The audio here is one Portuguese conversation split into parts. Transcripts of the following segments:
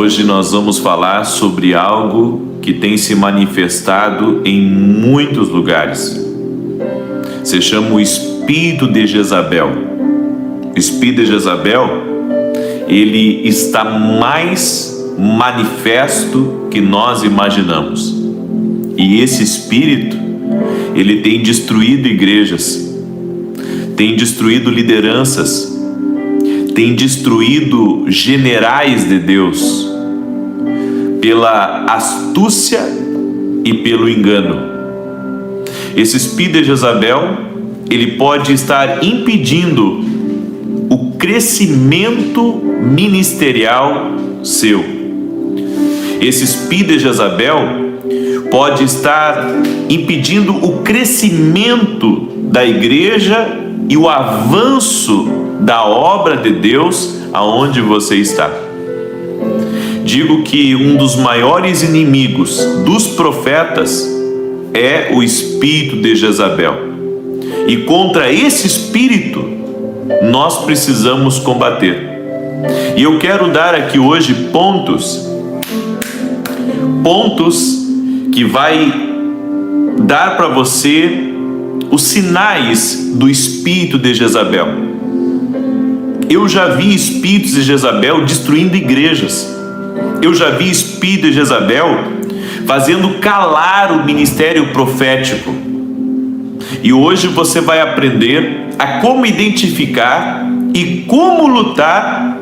Hoje nós vamos falar sobre algo que tem se manifestado em muitos lugares. Se chama o espírito de Jezabel. O espírito de Jezabel, ele está mais manifesto que nós imaginamos. E esse espírito, ele tem destruído igrejas, tem destruído lideranças, tem destruído generais de Deus pela astúcia e pelo engano. Esse espírito de Jezabel, ele pode estar impedindo o crescimento ministerial seu. Esse espírito de Jezabel pode estar impedindo o crescimento da igreja e o avanço da obra de Deus aonde você está. Digo que um dos maiores inimigos dos profetas é o espírito de Jezabel. E contra esse espírito nós precisamos combater. E eu quero dar aqui hoje pontos que vai dar para você os sinais do espírito de Jezabel. Eu já vi espíritos de Jezabel destruindo igrejas. Eu já vi espírito de Jezabel fazendo calar o ministério profético. E hoje você vai aprender a como identificar e como lutar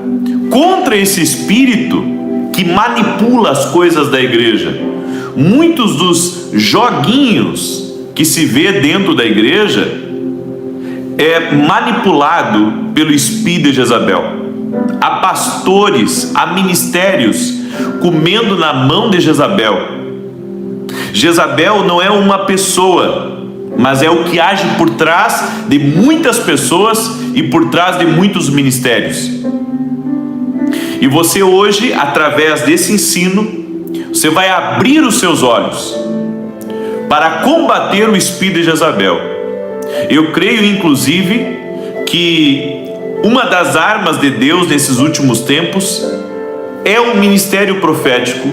contra esse espírito que manipula as coisas da igreja. Muitos dos joguinhos que se vê dentro da igreja é manipulado pelo espírito de Jezabel. Há pastores, há ministérios comendo na mão de Jezabel. Jezabel não é uma pessoa, mas é o que age por trás de muitas pessoas e por trás de muitos ministérios. E você hoje, através desse ensino, você vai abrir os seus olhos para combater o espírito de Jezabel. Eu creio, inclusive, que uma das armas de Deus nesses últimos tempos é o ministério profético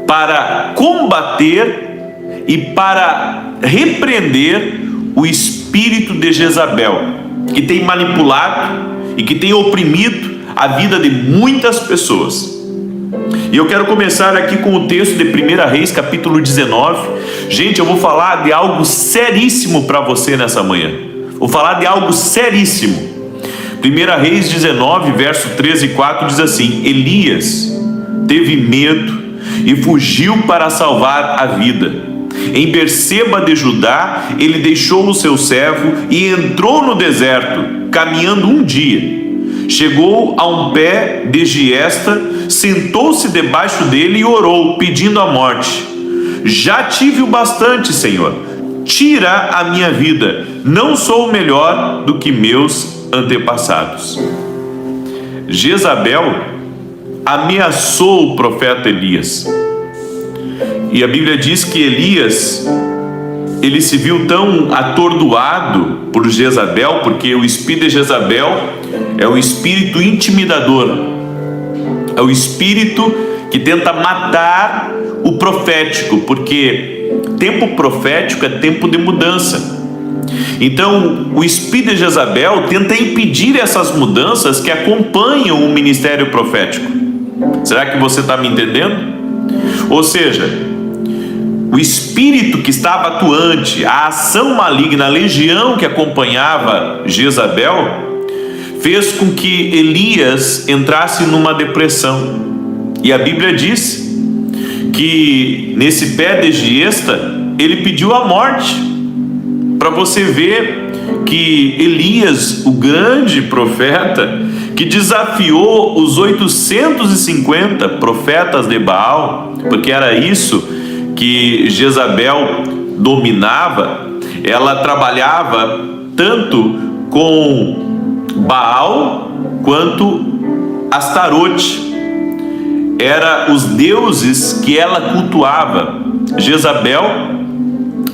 para combater e para repreender o espírito de Jezabel, que tem manipulado e que tem oprimido a vida de muitas pessoas. E eu quero começar aqui com o texto de 1 Reis, capítulo 19. Gente, eu vou falar de algo seríssimo para você nessa manhã. Vou falar de algo seríssimo. 1 Reis 19, verso 13 e 4 diz assim: Elias teve medo e fugiu para salvar a vida. Em Berseba de Judá, ele deixou o seu servo e entrou no deserto, caminhando um dia. Chegou a um pé de giesta, sentou-se debaixo dele e orou, pedindo a morte. Já tive o bastante, Senhor. Tira a minha vida. Não sou melhor do que meus antepassados. Jezabel ameaçou o profeta Elias. E a Bíblia diz que Elias, ele se viu tão atordoado por Jezabel, porque o espírito de Jezabel é o espírito intimidador, é o espírito que tenta matar o profético, porque tempo profético é tempo de mudança. Então o espírito de Jezabel tenta impedir essas mudanças que acompanham o ministério profético. Será que você está me entendendo? Ou seja, o espírito que estava atuante, a ação maligna, a legião que acompanhava Jezabel, fez com que Elias entrasse numa depressão. E a Bíblia diz que nesse pé de giesta ele pediu a morte. Para você ver que Elias, o grande profeta, que desafiou os 850 profetas de Baal, porque era isso que Jezabel dominava, ela trabalhava tanto com Baal quanto Astarote. Eram os deuses que ela cultuava. Jezabel,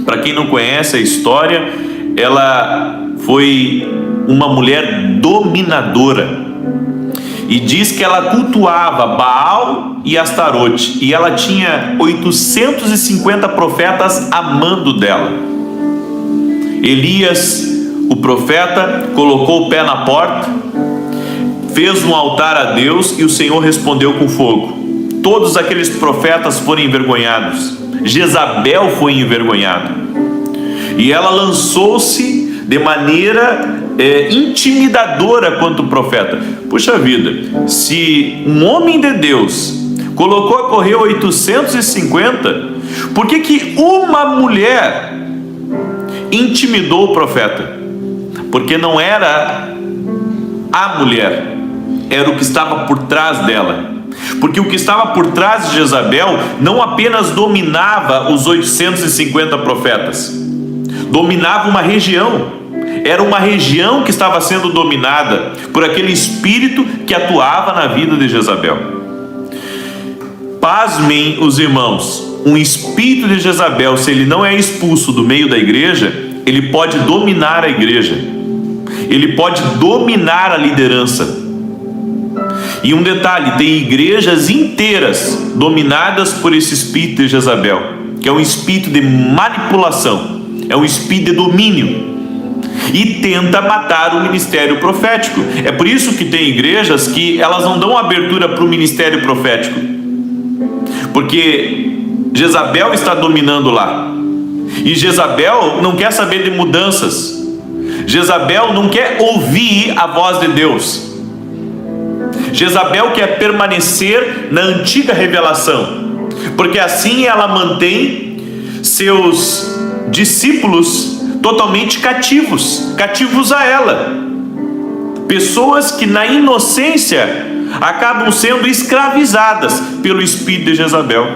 para quem não conhece a história, ela foi uma mulher dominadora. E diz que ela cultuava Baal e Astarote, e ela tinha 850 profetas amando dela. Elias, o profeta, colocou o pé na porta, fez um altar a Deus, e o Senhor respondeu com fogo. Todos aqueles profetas foram envergonhados. Jezabel foi envergonhada, e ela lançou-se de maneira intimidadora contra o profeta. Puxa vida, se um homem de Deus colocou a correr 850, por que uma mulher intimidou o profeta? Porque não era a mulher, era o que estava por trás dela. Porque o que estava por trás de Jezabel não apenas dominava os 850 profetas, dominava uma região. Era uma região que estava sendo dominada por aquele espírito que atuava na vida de Jezabel. Pasmem os irmãos, um espírito de Jezabel, se ele não é expulso do meio da igreja, ele pode dominar a igreja, ele pode dominar a liderança. E um detalhe, tem igrejas inteiras dominadas por esse espírito de Jezabel, que é um espírito de manipulação, é um espírito de domínio, e tenta matar o ministério profético. É por isso que tem igrejas que elas não dão abertura para o ministério profético, porque Jezabel está dominando lá, e Jezabel não quer saber de mudanças, Jezabel não quer ouvir a voz de Deus. Jezabel quer permanecer na antiga revelação, porque assim ela mantém seus discípulos totalmente cativos a ela. Pessoas que na inocência acabam sendo escravizadas pelo espírito de Jezabel.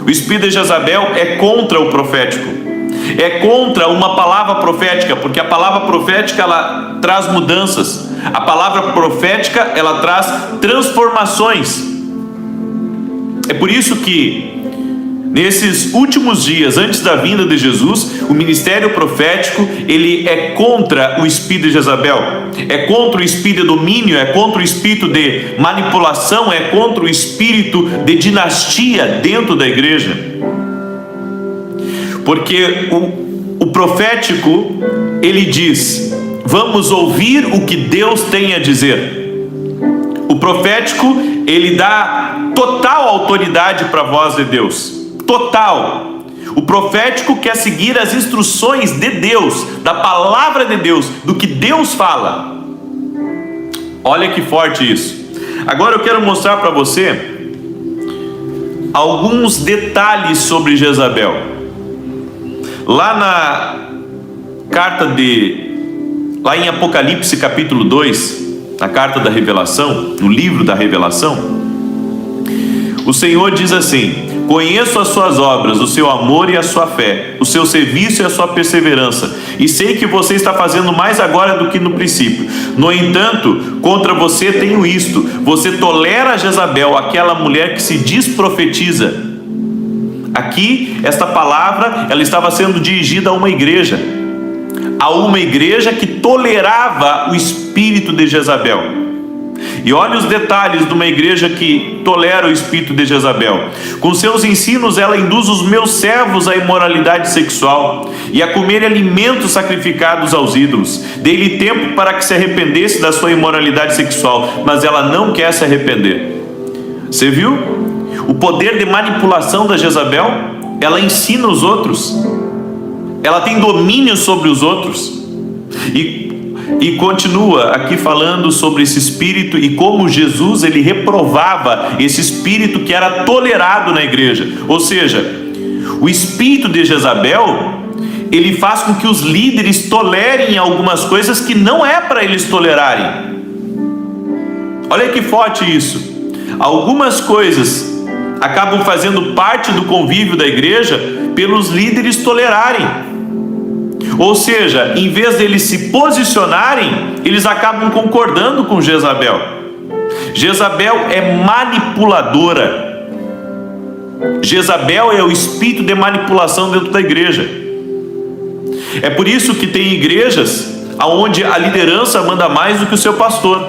O espírito de Jezabel é contra o profético, é contra uma palavra profética, porque a palavra profética ela traz mudanças. A palavra profética ela traz transformações. É por isso que nesses últimos dias, antes da vinda de Jesus, o ministério profético ele é contra o espírito de Jezabel, é contra o espírito de domínio, é contra o espírito de manipulação, é contra o espírito de dinastia dentro da igreja. Porque o profético ele diz: vamos ouvir o que Deus tem a dizer. O profético ele dá total autoridade para a voz de Deus. Total. O profético quer seguir as instruções de Deus, da palavra de Deus, do que Deus fala. Olha que forte isso. Agora eu quero mostrar para você alguns detalhes sobre Jezabel. Lá na carta lá em Apocalipse capítulo 2, na carta da revelação, no livro da revelação, o Senhor diz assim: conheço as suas obras, o seu amor e a sua fé, o seu serviço e a sua perseverança, e sei que você está fazendo mais agora do que no princípio. No entanto, contra você tenho isto: você tolera Jezabel, aquela mulher que se diz profetiza. Aqui, esta palavra, ela estava sendo dirigida a uma igreja que tolerava o espírito de Jezabel. E olha os detalhes de uma igreja que tolera o espírito de Jezabel. Com seus ensinos ela induz os meus servos à imoralidade sexual e a comer alimentos sacrificados aos ídolos. Dei-lhe tempo para que se arrependesse da sua imoralidade sexual, mas ela não quer se arrepender. Você viu? O poder de manipulação da Jezabel, ela ensina os outros, ela tem domínio sobre os outros, e continua aqui falando sobre esse espírito e como Jesus ele reprovava esse espírito que era tolerado na igreja. Ou seja, o espírito de Jezabel ele faz com que os líderes tolerem algumas coisas que não é para eles tolerarem. Olha que forte isso. Algumas coisas acabam fazendo parte do convívio da igreja pelos líderes tolerarem. Ou seja, em vez deles se posicionarem, eles acabam concordando com Jezabel. Jezabel é manipuladora. Jezabel é o espírito de manipulação dentro da igreja. É por isso que tem igrejas onde a liderança manda mais do que o seu pastor.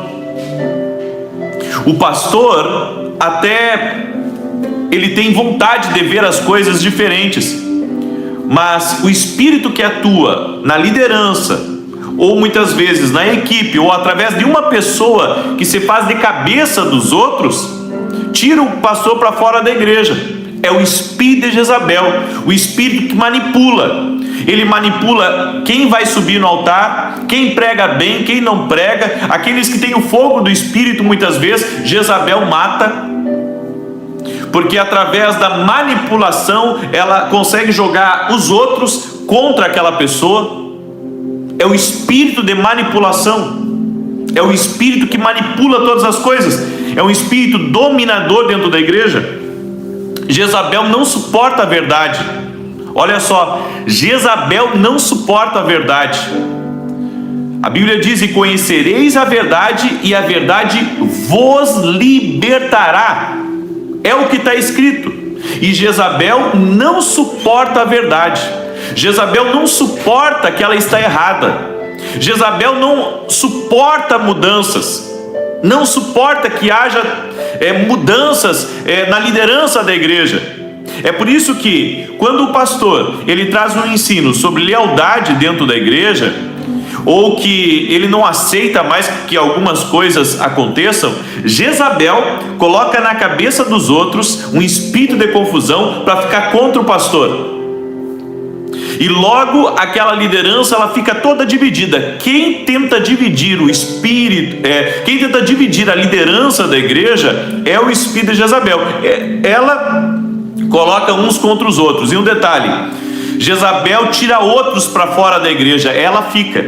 O pastor até ele tem vontade de ver as coisas diferentes, mas o espírito que atua na liderança, ou muitas vezes na equipe, ou através de uma pessoa que se faz de cabeça dos outros, tira o pastor para fora da igreja. É o espírito de Jezabel, o espírito que manipula. Ele manipula quem vai subir no altar, quem prega bem, quem não prega. Aqueles que têm o fogo do espírito, muitas vezes Jezabel mata, porque através da manipulação ela consegue jogar os outros contra aquela pessoa. É o espírito de manipulação, é o espírito que manipula todas as coisas, é um espírito dominador dentro da igreja. Jezabel não suporta a verdade. Olha só, Jezabel não suporta a verdade. A Bíblia diz: e conhecereis a verdade, e a verdade vos libertará. É o que está escrito. E Jezabel não suporta a verdade. Jezabel não suporta que ela está errada. Jezabel não suporta mudanças, não suporta que haja mudanças na liderança da igreja. É por isso que quando o pastor ele traz um ensino sobre lealdade dentro da igreja, ou que ele não aceita mais que algumas coisas aconteçam, Jezabel coloca na cabeça dos outros um espírito de confusão para ficar contra o pastor. E logo aquela liderança ela fica toda dividida. Quem tenta dividir o espírito, quem tenta dividir a liderança da igreja é o espírito de Jezabel. Ela coloca uns contra os outros. E um detalhe: Jezabel tira outros para fora da igreja, ela fica.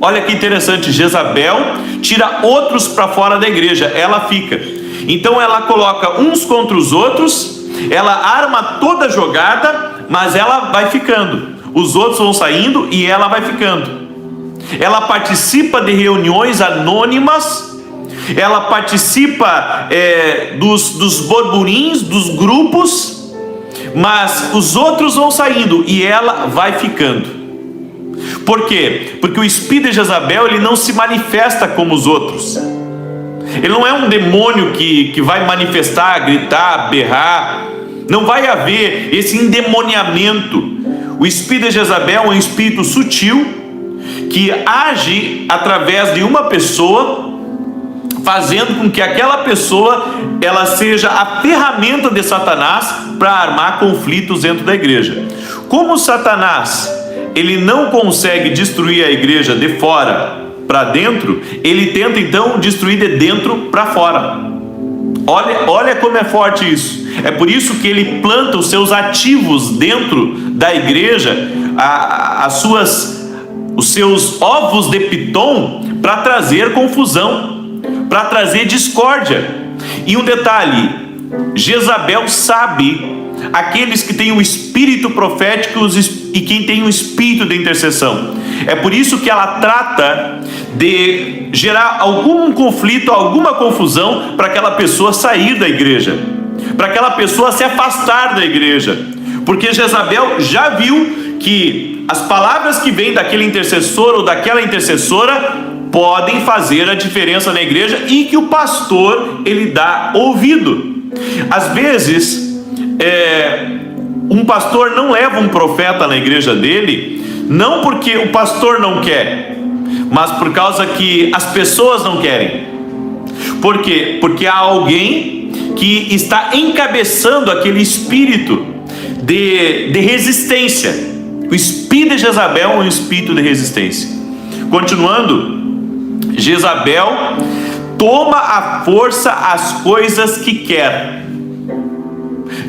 Olha que interessante, Jezabel tira outros para fora da igreja, ela fica. Então ela coloca uns contra os outros, ela arma toda a jogada, mas ela vai ficando. Os outros vão saindo e ela vai ficando. Ela participa de reuniões anônimas, ela participa dos burburinhos, dos grupos, mas os outros vão saindo e ela vai ficando. Por quê? Porque o espírito de Jezabel ele não se manifesta como os outros. Ele não é um demônio que vai manifestar, gritar, berrar. Não vai haver esse endemoniamento. O espírito de Jezabel é um espírito sutil que age através de uma pessoa, fazendo com que aquela pessoa ela seja a ferramenta de Satanás para armar conflitos dentro da igreja. Como Satanás ele não consegue destruir a igreja de fora para dentro, ele tenta então destruir de dentro para fora. Olha como é forte isso. É por isso que ele planta os seus ativos dentro da igreja, os seus ovos de Pitom, para trazer confusão, para trazer discórdia. E um detalhe: Jezabel sabe aqueles que têm o espírito profético e quem tem o espírito de intercessão. É por isso que ela trata de gerar algum conflito, alguma confusão para aquela pessoa sair da igreja, para aquela pessoa se afastar da igreja, porque Jezabel já viu que as palavras que vêm daquele intercessor ou daquela intercessora podem fazer a diferença na igreja e que o pastor ele dá ouvido. Às vezes um pastor não leva um profeta na igreja dele, não porque o pastor não quer, mas por causa que as pessoas não querem. Por quê? Porque há alguém que está encabeçando aquele espírito de resistência. O espírito de Jezabel é um espírito de resistência. Continuando, Jezabel toma à força as coisas que quer.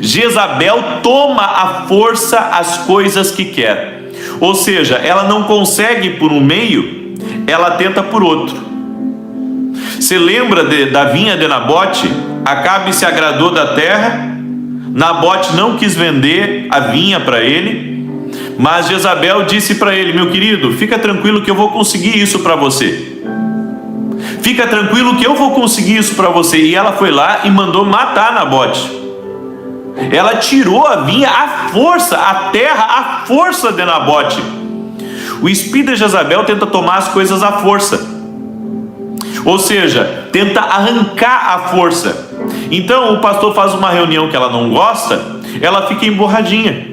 Jezabel toma à força as coisas que quer. Ou seja, ela não consegue por um meio, ela tenta por outro. Você lembra da vinha de Nabote? Acabe se agradou da terra, Nabote não quis vender a vinha para ele, mas Jezabel disse para ele: meu querido, fica tranquilo que eu vou conseguir isso para você. Fica tranquilo que eu vou conseguir isso para você. E ela foi lá e mandou matar Nabote. Ela tirou a vinha à força, a terra à força de Nabote. O espírito de Jezabel tenta tomar as coisas à força. Ou seja, tenta arrancar a força. Então o pastor faz uma reunião que ela não gosta, ela fica emborradinha.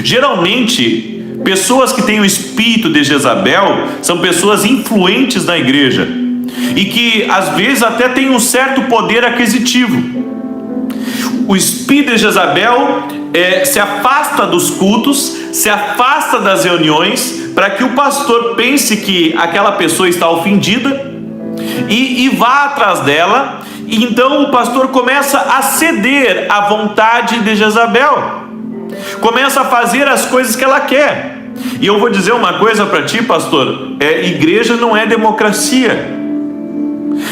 Geralmente, pessoas que têm o espírito de Jezabel são pessoas influentes na igreja e que às vezes até têm um certo poder aquisitivo. O espírito de Jezabel se afasta dos cultos, se afasta das reuniões, para que o pastor pense que aquela pessoa está ofendida e vá atrás dela. E então o pastor começa a ceder à vontade de Jezabel, começa a fazer as coisas que ela quer. E eu vou dizer uma coisa para ti, pastor: igreja não é democracia.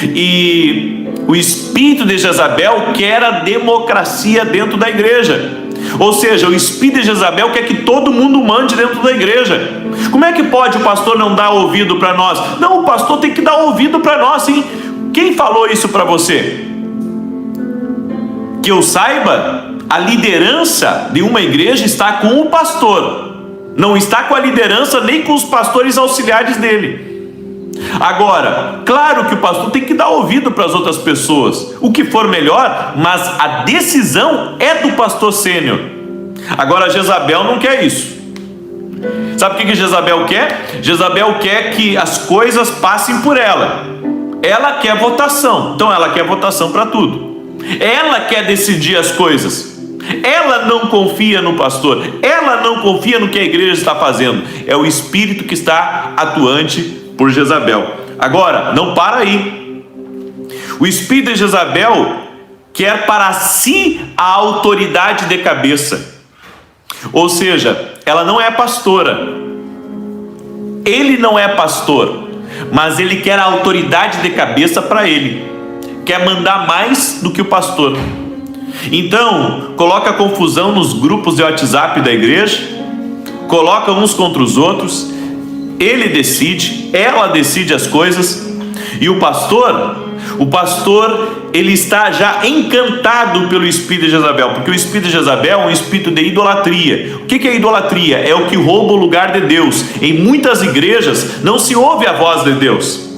E o espírito de Jezabel quer a democracia dentro da igreja. Ou seja, o espírito de Jezabel quer que todo mundo mande dentro da igreja. Como é que pode o pastor não dar ouvido para nós? Não, o pastor tem que dar ouvido para nós, sim. Quem falou isso para você? Que eu saiba, a liderança de uma igreja está com o pastor, não está com a liderança nem com os pastores auxiliares dele. Agora, claro que o pastor tem que dar ouvido para as outras pessoas, o que for melhor, mas a decisão é do pastor sênior. Agora, Jezabel não quer isso. Sabe o que Jezabel quer? Jezabel quer que as coisas passem por ela. Ela quer votação, então ela quer votação para tudo. Ela quer decidir as coisas. Ela não confia no pastor, ela não confia no que a igreja está fazendo. É o espírito que está atuante por Jezabel. Agora, não para aí. O espírito de Jezabel quer para si a autoridade de cabeça. Ou seja, ela não é pastora. Ele não é pastor, mas ele quer a autoridade de cabeça para ele. Quer mandar mais do que o pastor. Então, coloca confusão nos grupos de WhatsApp da igreja, coloca uns contra os outros. Ele decide, ela decide as coisas. E o pastor, ele está já encantado pelo espírito de Jezabel, porque o espírito de Jezabel é um espírito de idolatria. O que é idolatria? É o que rouba o lugar de Deus. Em muitas igrejas não se ouve a voz de Deus.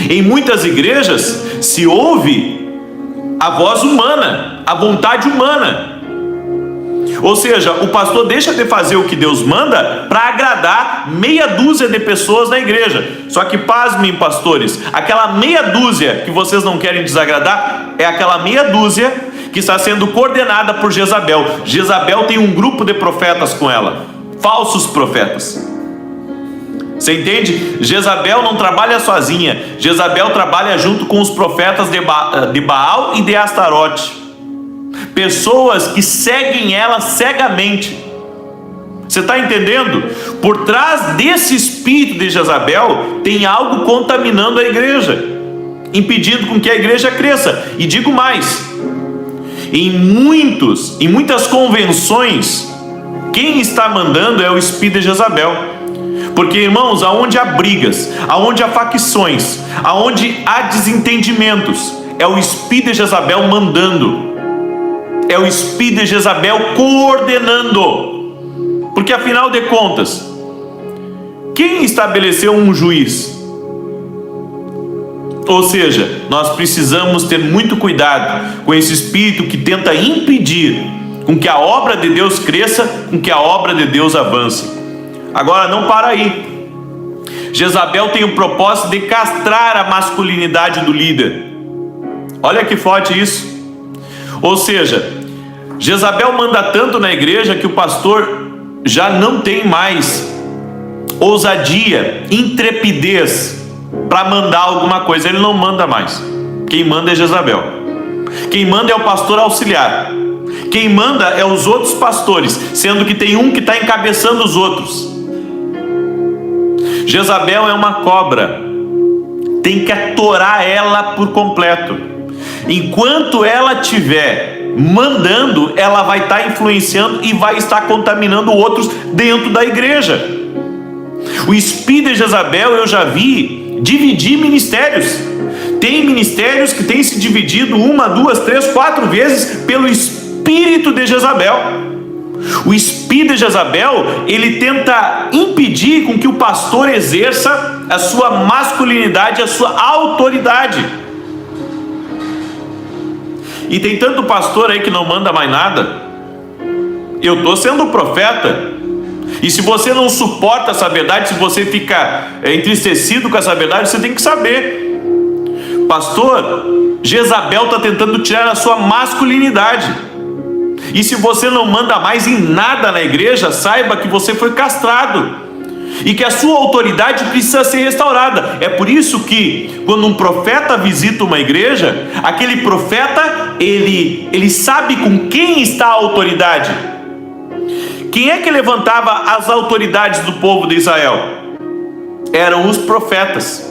Em muitas igrejas se ouve a voz humana, a vontade humana. Ou seja, o pastor deixa de fazer o que Deus manda para agradar meia dúzia de pessoas na igreja. Só que pasmem, pastores, aquela meia dúzia que vocês não querem desagradar é aquela meia dúzia que está sendo coordenada por Jezabel. Jezabel tem um grupo de profetas com ela, falsos profetas. Você entende? Jezabel não trabalha sozinha. Jezabel trabalha junto com os profetas de Baal e de Astarote. Pessoas que seguem ela cegamente. Você está entendendo? Por trás desse espírito de Jezabel tem algo contaminando a igreja, impedindo com que a igreja cresça. E digo mais, em muitas convenções, quem está mandando é o espírito de Jezabel. Porque, irmãos, aonde há brigas, aonde há facções, aonde há desentendimentos, é o espírito de Jezabel mandando. É o espírito de Jezabel coordenando. Porque afinal de contas, quem estabeleceu um juiz? Ou seja, nós precisamos ter muito cuidado com esse espírito que tenta impedir com que a obra de Deus cresça, com que a obra de Deus avance. Agora, não para aí. Jezabel tem o propósito de castrar a masculinidade do líder. Olha que forte isso. Ou seja, Jezabel manda tanto na igreja que o pastor já não tem mais ousadia, intrepidez para mandar alguma coisa. Ele não manda mais. Quem manda é Jezabel. Quem manda é o pastor auxiliar. Quem manda é os outros pastores, sendo que tem um que está encabeçando os outros. Jezabel é uma cobra, tem que atorar ela por completo. Enquanto ela estiver mandando, ela vai estar influenciando e vai estar contaminando outros dentro da igreja. O espírito de Jezabel eu já vi dividir ministérios. Tem ministérios que têm se dividido 1, 2, 3, 4 vezes pelo espírito de Jezabel. O espírito de Jezabel, ele tenta impedir com que o pastor exerça a sua masculinidade, a sua autoridade. E tem tanto pastor aí que não manda mais nada. Eu estou sendo profeta. E se você não suporta essa verdade, se você fica entristecido com essa verdade, você tem que saber. Pastor, Jezabel está tentando tirar a sua masculinidade. E se você não manda mais em nada na igreja, saiba que você foi castrado. E que a sua autoridade precisa ser restaurada. É por isso que quando um profeta visita uma igreja, aquele profeta, ele sabe com quem está a autoridade. Quem é que levantava as autoridades do povo de Israel? Eram os profetas.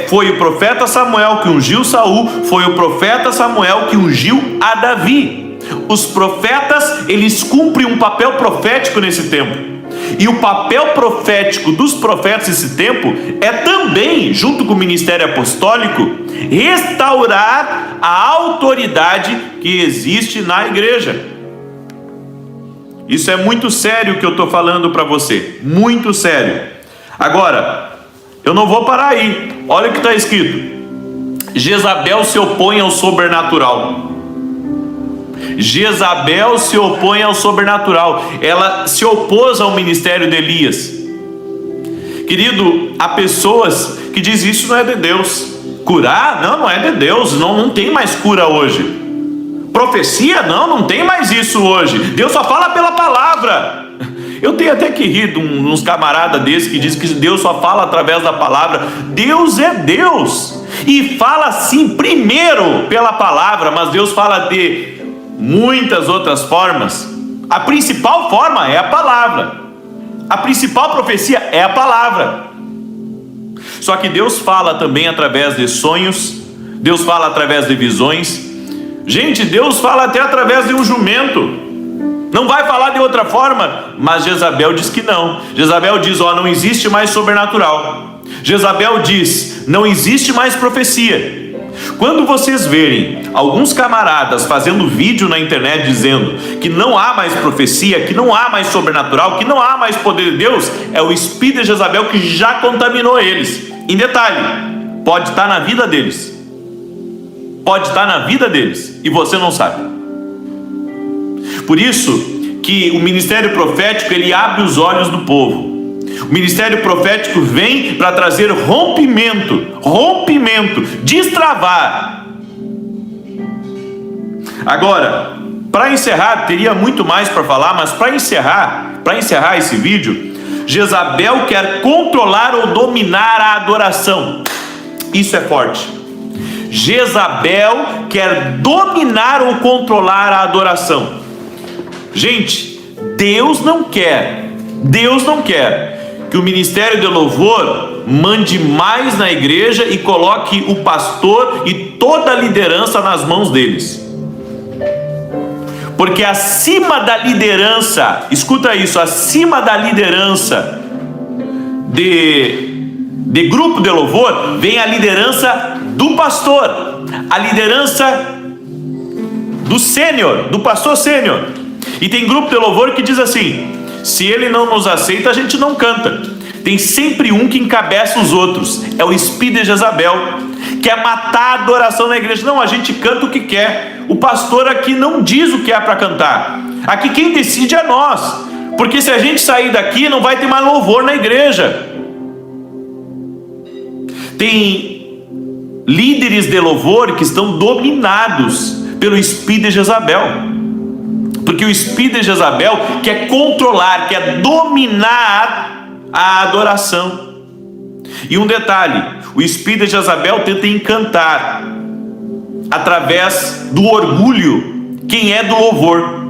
Foi o profeta Samuel que ungiu Saul, foi o profeta Samuel que ungiu a Davi. Os profetas, eles cumprem um papel profético nesse tempo. E o papel profético dos profetas nesse tempo é também, junto com o ministério apostólico, restaurar a autoridade que existe na igreja. Isso é muito sério o que eu estou falando para você, muito sério. Agora, eu não vou parar aí. Olha o que está escrito: Jezabel se opõe ao sobrenatural. Jezabel se opõe ao sobrenatural. Ela se opôs ao ministério de Elias. Querido, há pessoas que dizem isso não é de Deus. Curar? Não é de Deus. Não tem mais cura hoje. Profecia? Não tem mais isso hoje. Deus só fala pela palavra. Eu tenho até que rir de uns camaradas desses que dizem que Deus só fala através da palavra. Deus é Deus. E fala sim primeiro pela palavra, mas Deus fala de muitas outras formas. A principal forma é a palavra. A principal profecia é a palavra. Só que Deus fala também através de sonhos. Deus fala através de visões. Gente, Deus fala até através de um jumento. Não vai falar de outra forma. Mas Jezabel diz que não. Jezabel diz, não existe mais sobrenatural. Jezabel diz, não existe mais profecia. Quando vocês verem alguns camaradas fazendo vídeo na internet dizendo que não há mais profecia, que não há mais sobrenatural, que não há mais poder de Deus, é o espírito de Jezabel que já contaminou eles. Em detalhe, pode estar na vida deles. Pode estar na vida deles e você não sabe. Por isso que o ministério profético, ele abre os olhos do povo. O ministério profético vem para trazer rompimento, destravar. Agora, para encerrar, teria muito mais para falar, mas para encerrar esse vídeo, Jezabel quer controlar ou dominar a adoração. Isso é forte. Jezabel quer dominar ou controlar a adoração. Gente, Deus não quer que o ministério de louvor mande mais na igreja e coloque o pastor e toda a liderança nas mãos deles. Porque acima da liderança, escuta isso, acima da liderança de grupo de louvor, vem a liderança do pastor, a liderança do sênior, do pastor sênior. E tem grupo de louvor que diz assim: se ele não nos aceita, a gente não canta. Tem sempre um que encabeça os outros. É o espírito de Jezabel. Quer matar a adoração na igreja. Não, a gente canta o que quer. O pastor aqui não diz o que é para cantar. Aqui quem decide é nós. Porque se a gente sair daqui, não vai ter mais louvor na igreja. Tem líderes de louvor que estão dominados pelo espírito de Jezabel. Porque o espírito de Jezabel quer controlar, quer dominar a adoração. E um detalhe: o espírito de Jezabel tenta encantar através do orgulho quem é do louvor.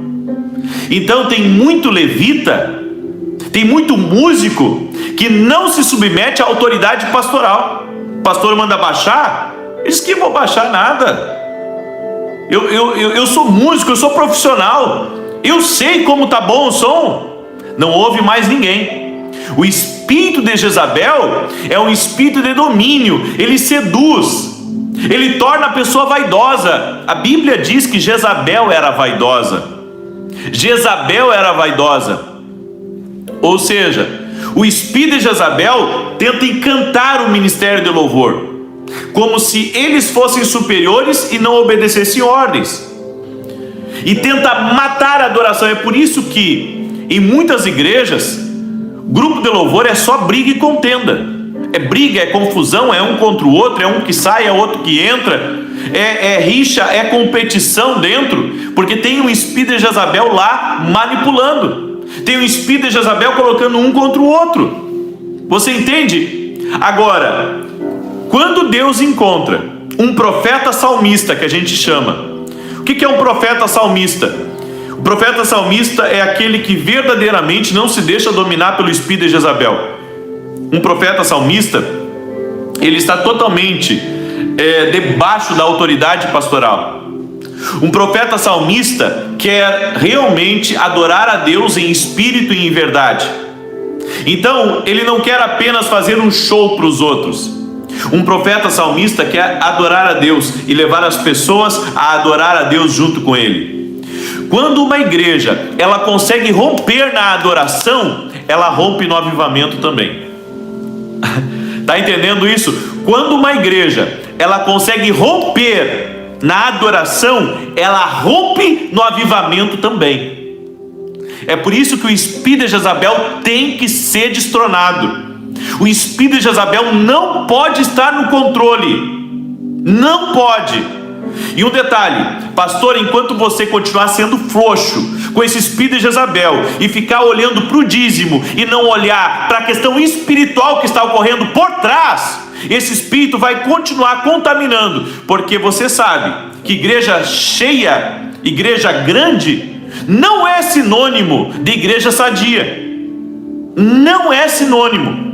Então tem muito levita, tem muito músico que não se submete à autoridade pastoral. O pastor manda baixar, ele diz que vou baixar nada. Eu sou músico, eu sou profissional, eu sei como tá bom o som. Não ouve mais ninguém. O espírito de Jezabel é um espírito de domínio. Ele seduz, ele torna a pessoa vaidosa. A Bíblia diz que Jezabel era vaidosa. Jezabel era vaidosa. Ou seja, o espírito de Jezabel tenta encantar o ministério de louvor. como se eles fossem superiores e não obedecessem ordens. E tenta matar a adoração. É por isso que em muitas igrejas, grupo de louvor é só briga e contenda. É briga, é confusão, é um contra o outro, é um que sai, é outro que entra, é rixa, é competição dentro, porque tem um espírito de Jezabel lá manipulando, tem um espírito de Jezabel colocando um contra o outro. Você entende? Agora, quando Deus encontra um profeta salmista, que a gente chama, o que é um profeta salmista? O profeta salmista é aquele que verdadeiramente não se deixa dominar pelo espírito de Jezabel. Um profeta salmista, ele está totalmente debaixo da autoridade pastoral. Um profeta salmista quer realmente adorar a Deus em espírito e em verdade. Então, ele não quer apenas fazer um show para os outros. Um profeta salmista quer adorar a Deus e levar as pessoas a adorar a Deus junto com ele. Quando uma igreja ela consegue romper na adoração, ela rompe no avivamento também. Está entendendo isso? Quando uma igreja ela consegue romper na adoração, ela rompe no avivamento também. É por isso que o espírito de Jezabel tem que ser destronado. O espírito de Jezabel não pode estar no controle. Não pode. E um detalhe, pastor, enquanto você continuar sendo frouxo com esse espírito de Jezabel e ficar olhando para o dízimo e não olhar para a questão espiritual que está ocorrendo por trás, esse espírito vai continuar contaminando, porque você sabe que igreja cheia, igreja grande, não é sinônimo de igreja sadia. Não é sinônimo.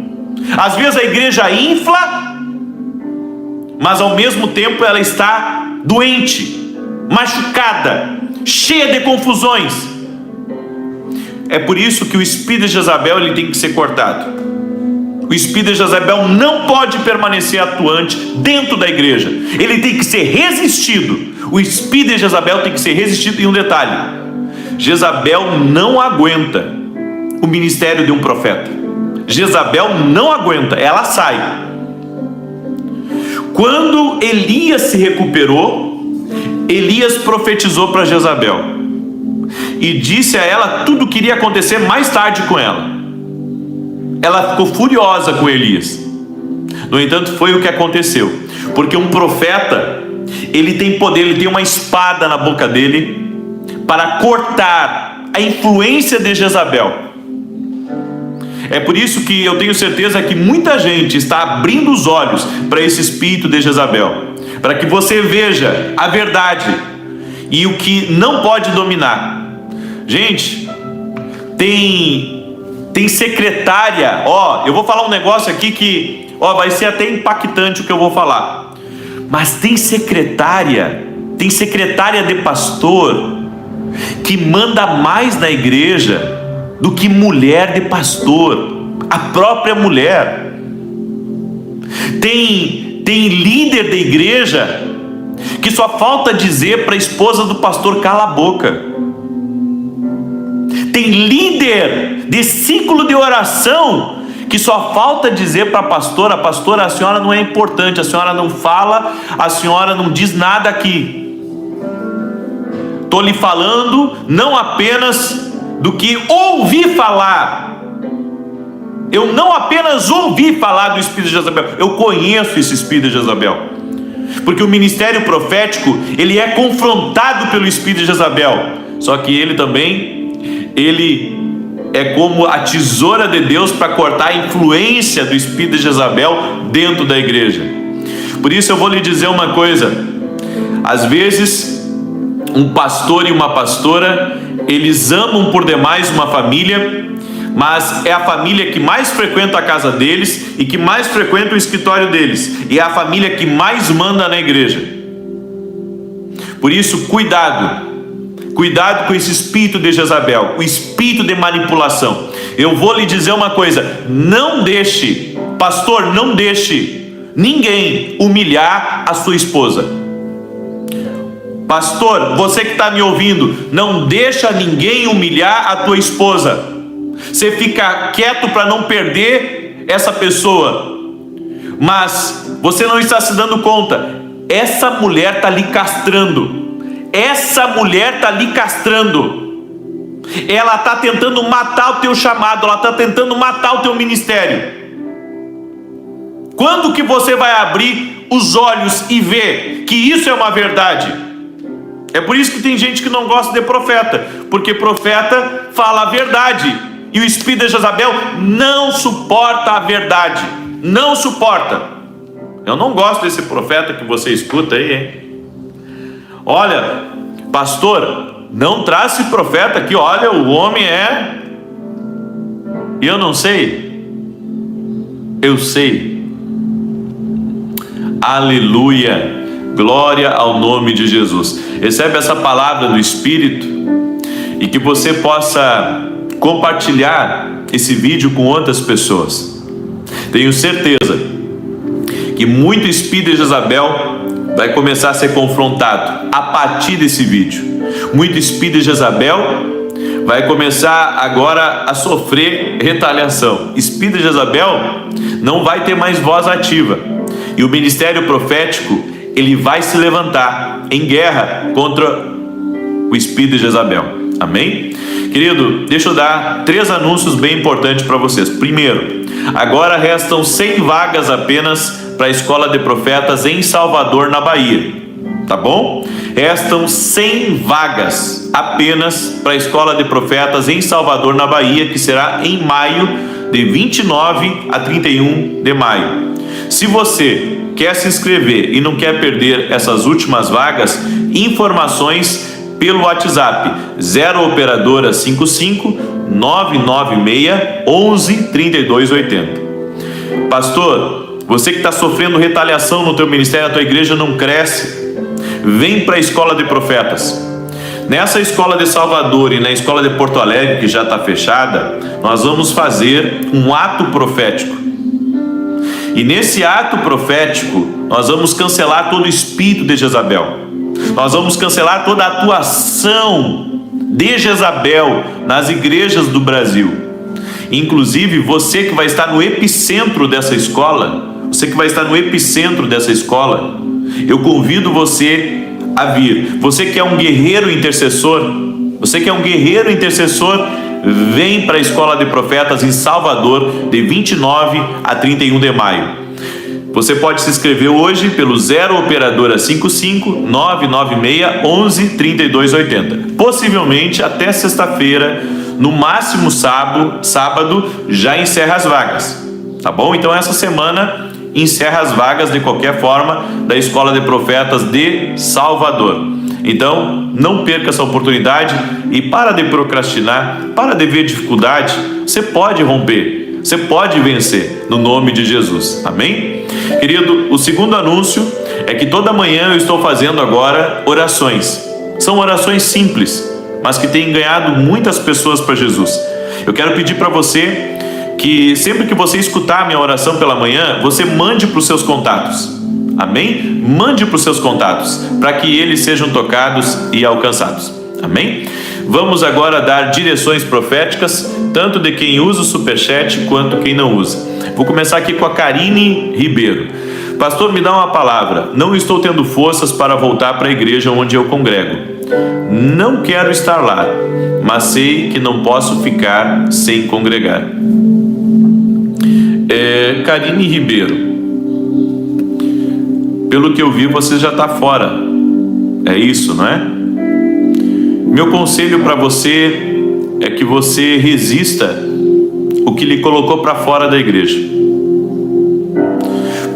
Às vezes a igreja infla, mas ao mesmo tempo ela está doente, machucada, cheia de confusões. É por isso que o espírito de Jezabel ele tem que ser cortado. O espírito de Jezabel não pode permanecer atuante dentro da igreja. Ele tem que ser resistido. O espírito de Jezabel tem que ser resistido. E um detalhe: Jezabel não aguenta o ministério de um profeta. Jezabel não aguenta, ela sai. Quando Elias se recuperou, Elias profetizou para Jezabel e disse a ela tudo o que iria acontecer mais tarde com ela. Ela ficou furiosa com Elias. No entanto, foi o que aconteceu, porque um profeta, ele tem poder, ele tem uma espada na boca dele para cortar a influência de Jezabel. É por isso que eu tenho certeza que muita gente está abrindo os olhos para esse espírito de Jezabel, para que você veja a verdade e o que não pode dominar. Gente, tem secretária, eu vou falar um negócio aqui que vai ser até impactante o que eu vou falar, mas tem secretária de pastor que manda mais na igreja do que mulher de pastor, a própria mulher. Tem líder de igreja que só falta dizer para a esposa do pastor: cala a boca. Tem líder de ciclo de oração que só falta dizer para a pastora: pastora, a senhora não é importante, a senhora não fala, a senhora não diz nada aqui. Estou lhe falando não apenas do que ouvi falar. Eu não apenas ouvi falar do espírito de Jezabel, eu conheço esse espírito de Jezabel, porque o ministério profético ele é confrontado pelo espírito de Jezabel. Só que ele é como a tesoura de Deus para cortar a influência do espírito de Jezabel dentro da igreja. Por isso eu vou lhe dizer uma coisa: às vezes um pastor e uma pastora, eles amam por demais uma família, mas é a família que mais frequenta a casa deles e que mais frequenta o escritório deles, e é a família que mais manda na igreja. Por isso, cuidado com esse espírito de Jezabel, o espírito de manipulação. Eu vou lhe dizer uma coisa: não deixe, pastor, não deixe ninguém humilhar a sua esposa. Pastor, você que está me ouvindo, não deixa ninguém humilhar a tua esposa. Você fica quieto para não perder essa pessoa. mas você não está se dando conta. Essa mulher está lhe castrando. Essa mulher está lhe castrando. Ela está tentando matar o teu chamado, ela está tentando matar o teu ministério. Quando que você vai abrir os olhos e ver que isso é uma verdade? É por isso que tem gente que não gosta de profeta, porque profeta fala a verdade, e o espírito de Jezabel não suporta a verdade, não suporta. Eu não gosto desse profeta que você escuta aí, hein? Olha, pastor, não traz esse profeta aqui, olha, o homem é... Eu não sei. Eu sei. Aleluia. Glória ao nome de Jesus. Recebe essa palavra do Espírito e que você possa compartilhar esse vídeo com outras pessoas. Tenho certeza que muito espírito de Jezabel vai começar a ser confrontado a partir desse vídeo. Muito espírito de Jezabel vai começar agora a sofrer retaliação. Espírito de Jezabel não vai ter mais voz ativa, e o ministério profético ele vai se levantar em guerra contra o espírito de Jezabel. Amém? Querido, deixa eu dar 3 anúncios bem importantes para vocês. Primeiro, agora restam 100 vagas apenas para a Escola de Profetas em Salvador, na Bahia. Tá bom? Restam 100 vagas apenas para a Escola de Profetas em Salvador, na Bahia, que será em maio, de 29 a 31 de maio. Se você quer se inscrever e não quer perder essas últimas vagas, informações pelo WhatsApp 0 operadora 55 996 11 32 80. Pastor, você que está sofrendo retaliação no teu ministério, a tua igreja não cresce, vem para a Escola de Profetas. Nessa Escola de Salvador e na Escola de Porto Alegre, que já está fechada, nós vamos fazer um ato profético. E nesse ato profético, nós vamos cancelar todo o espírito de Jezabel. Nós vamos cancelar toda a atuação de Jezabel nas igrejas do Brasil. Inclusive, você que vai estar no epicentro dessa escola, eu convido você a vir. Você que é um guerreiro intercessor, vem para a Escola de Profetas em Salvador, de 29 a 31 de maio. Você pode se inscrever hoje pelo 0 operadora 55 996 11 32 80. Possivelmente até sexta-feira, no máximo sábado, já encerra as vagas. Tá bom? Então essa semana encerra as vagas de qualquer forma da Escola de Profetas de Salvador. Então não perca essa oportunidade e para de procrastinar, para de ver dificuldade. Você pode romper, você pode vencer no nome de Jesus. Amém? Querido, o segundo anúncio é que toda manhã eu estou fazendo agora orações. São orações simples, mas que têm ganhado muitas pessoas para Jesus. Eu quero pedir para você que sempre que você escutar a minha oração pela manhã, você mande para os seus contatos. Amém? Mande para os seus contatos, para que eles sejam tocados e alcançados. Amém? Vamos agora dar direções proféticas, tanto de quem usa o superchat quanto quem não usa. Vou começar aqui com a Karine Ribeiro. Pastor, me dá uma palavra. Não estou tendo forças para voltar para a igreja onde eu congrego. Não quero estar lá, mas sei que não posso ficar sem congregar. Karine Ribeiro, pelo que eu vi, você já está fora. É isso, não é? Meu conselho para você é que você resista o que lhe colocou para fora da igreja.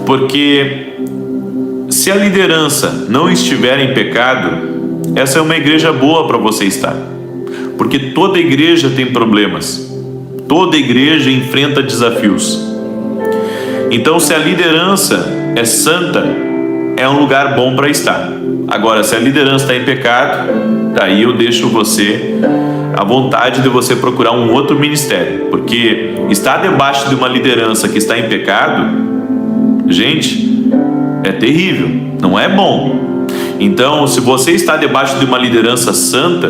Porque se a liderança não estiver em pecado, essa é uma igreja boa para você estar. Porque toda igreja tem problemas. Toda igreja enfrenta desafios. Então, se a liderança é santa, é um lugar bom para estar. Agora, se a liderança está em pecado, daí eu deixo você à vontade de você procurar um outro ministério. Porque estar debaixo de uma liderança que está em pecado, gente, é terrível, não é bom. Então, se você está debaixo de uma liderança santa,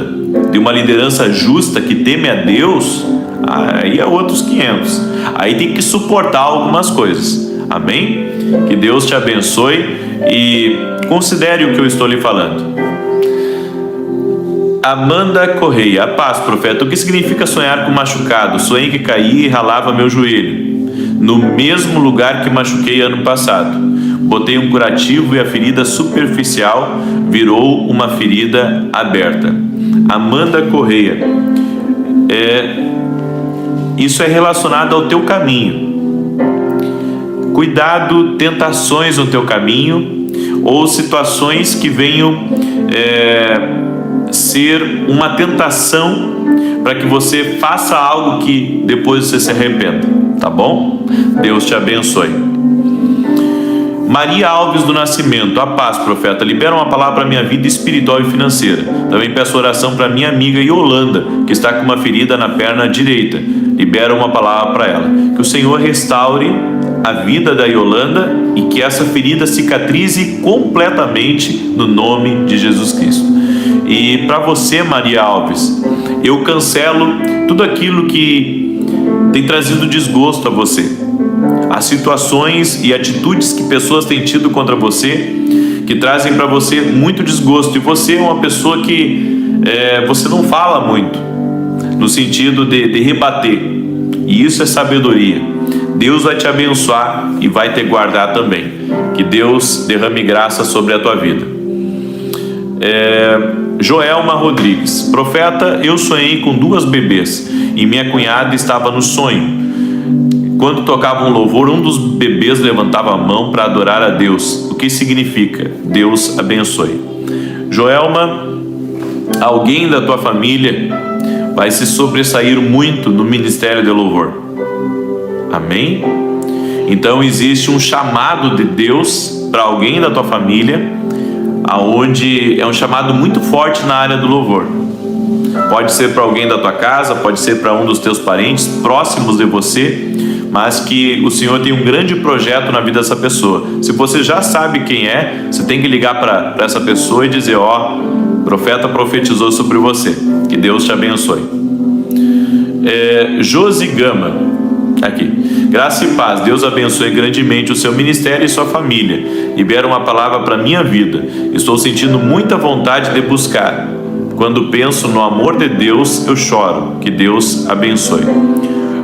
de uma liderança justa que teme a Deus, aí é outros 500. Aí tem que suportar algumas coisas. Amém? Que Deus te abençoe e considere o que eu estou lhe falando. Amanda Correia: a paz, profeta. O que significa sonhar com machucado? Sonhei que caí e ralava meu joelho, no mesmo lugar que machuquei ano passado. Botei um curativo e a ferida superficial virou uma ferida aberta. Amanda Correia, isso é relacionado ao teu caminho. Cuidado, tentações no teu caminho ou situações que venham ser uma tentação para que você faça algo que depois você se arrependa, tá bom? Deus te abençoe. Maria Alves do Nascimento: a paz, profeta. Libera uma palavra para minha vida espiritual e financeira. Também peço oração para minha amiga Yolanda, que está com uma ferida na perna direita. Libera uma palavra para ela. Que o Senhor restaure a vida da Yolanda e que essa ferida cicatrize completamente no nome de Jesus Cristo. E para você, Maria Alves, eu cancelo tudo aquilo que tem trazido desgosto a você, as situações e atitudes que pessoas têm tido contra você, que trazem para você muito desgosto. E você é uma pessoa que você não fala muito, no sentido de rebater. E isso é sabedoria. Deus vai te abençoar e vai te guardar também. Que Deus derrame graça sobre a tua vida. Joelma Rodrigues: profeta, eu sonhei com 2 bebês e minha cunhada estava no sonho. Quando tocava um louvor, um dos bebês levantava a mão para adorar a Deus. O que significa? Deus abençoe. Joelma, alguém da tua família vai se sobressair muito no ministério de louvor. Amém? Então existe um chamado de Deus para alguém da tua família, aonde é um chamado muito forte na área do louvor. Pode ser para alguém da tua casa, pode ser para um dos teus parentes próximos de você, mas que o Senhor tem um grande projeto na vida dessa pessoa. Se você já sabe quem é, você tem que ligar para essa pessoa e dizer: o profeta profetizou sobre você. Que Deus te abençoe. Josi Gama, aqui: graça e paz, Deus abençoe grandemente o seu ministério e sua família. Libera uma palavra para minha vida. Estou sentindo muita vontade de buscar. Quando penso no amor de Deus, eu choro. Que Deus abençoe.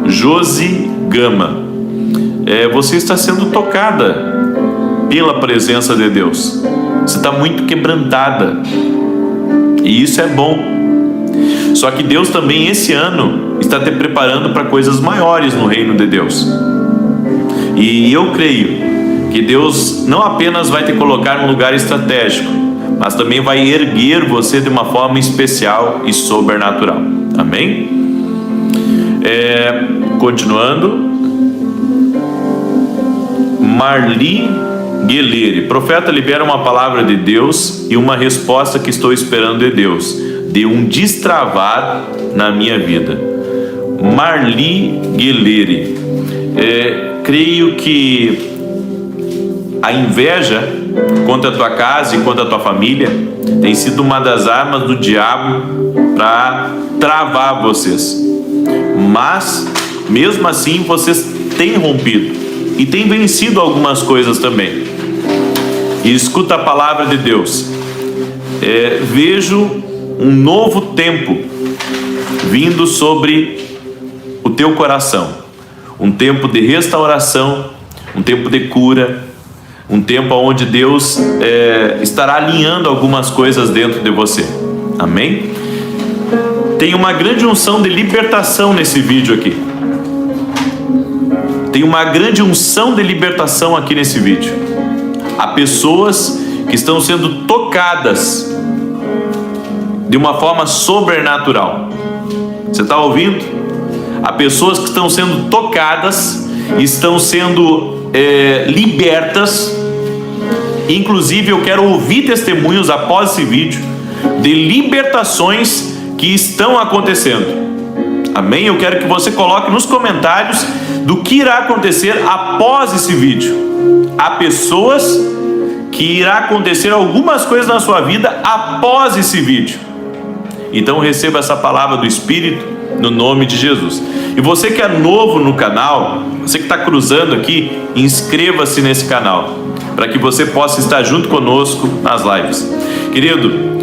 Josi Gama, você está sendo tocada pela presença de Deus. Você está muito quebrantada, e isso é bom. Só que Deus também esse ano está te preparando para coisas maiores no reino de Deus. E eu creio que Deus não apenas vai te colocar num lugar estratégico, mas também vai erguer você de uma forma especial e sobrenatural. Amém? Continuando, Marli Guilherme: profeta, libera uma palavra de Deus e uma resposta que estou esperando de Deus, de um destravar na minha vida. Marli Guilherme: creio que a inveja contra a tua casa e contra a tua família tem sido uma das armas do diabo para travar vocês. Mas, mesmo assim, vocês têm rompido e têm vencido algumas coisas também. E escuta a palavra de Deus. Vejo um novo tempo vindo sobre o teu coração. Um tempo de restauração, um tempo de cura, um tempo onde Deus estará alinhando algumas coisas dentro de você. Amém? Tem uma grande unção de libertação nesse vídeo aqui. Tem uma grande unção de libertação aqui nesse vídeo. Há pessoas que estão sendo tocadas de uma forma sobrenatural. Você está ouvindo? Há pessoas que estão sendo tocadas, estão sendo libertas. Inclusive eu quero ouvir testemunhos após esse vídeo de libertações que estão acontecendo. Amém? Eu quero que você coloque nos comentários do que irá acontecer após esse vídeo. Há pessoas que irá acontecer algumas coisas na sua vida após esse vídeo. Então receba essa palavra do Espírito no nome de Jesus. E você que é novo no canal, você que está cruzando aqui, inscreva-se nesse canal, para que você possa estar junto conosco nas lives. Querido,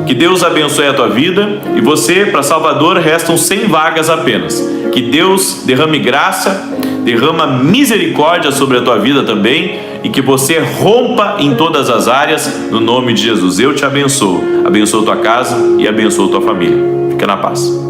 que Deus abençoe a tua vida, e você, para Salvador, restam 100 vagas apenas. Que Deus derrame graça, derrama misericórdia sobre a tua vida também, e que você rompa em todas as áreas, no nome de Jesus. Eu te abençoo, abençoo tua casa e abençoo tua família. Fica na paz.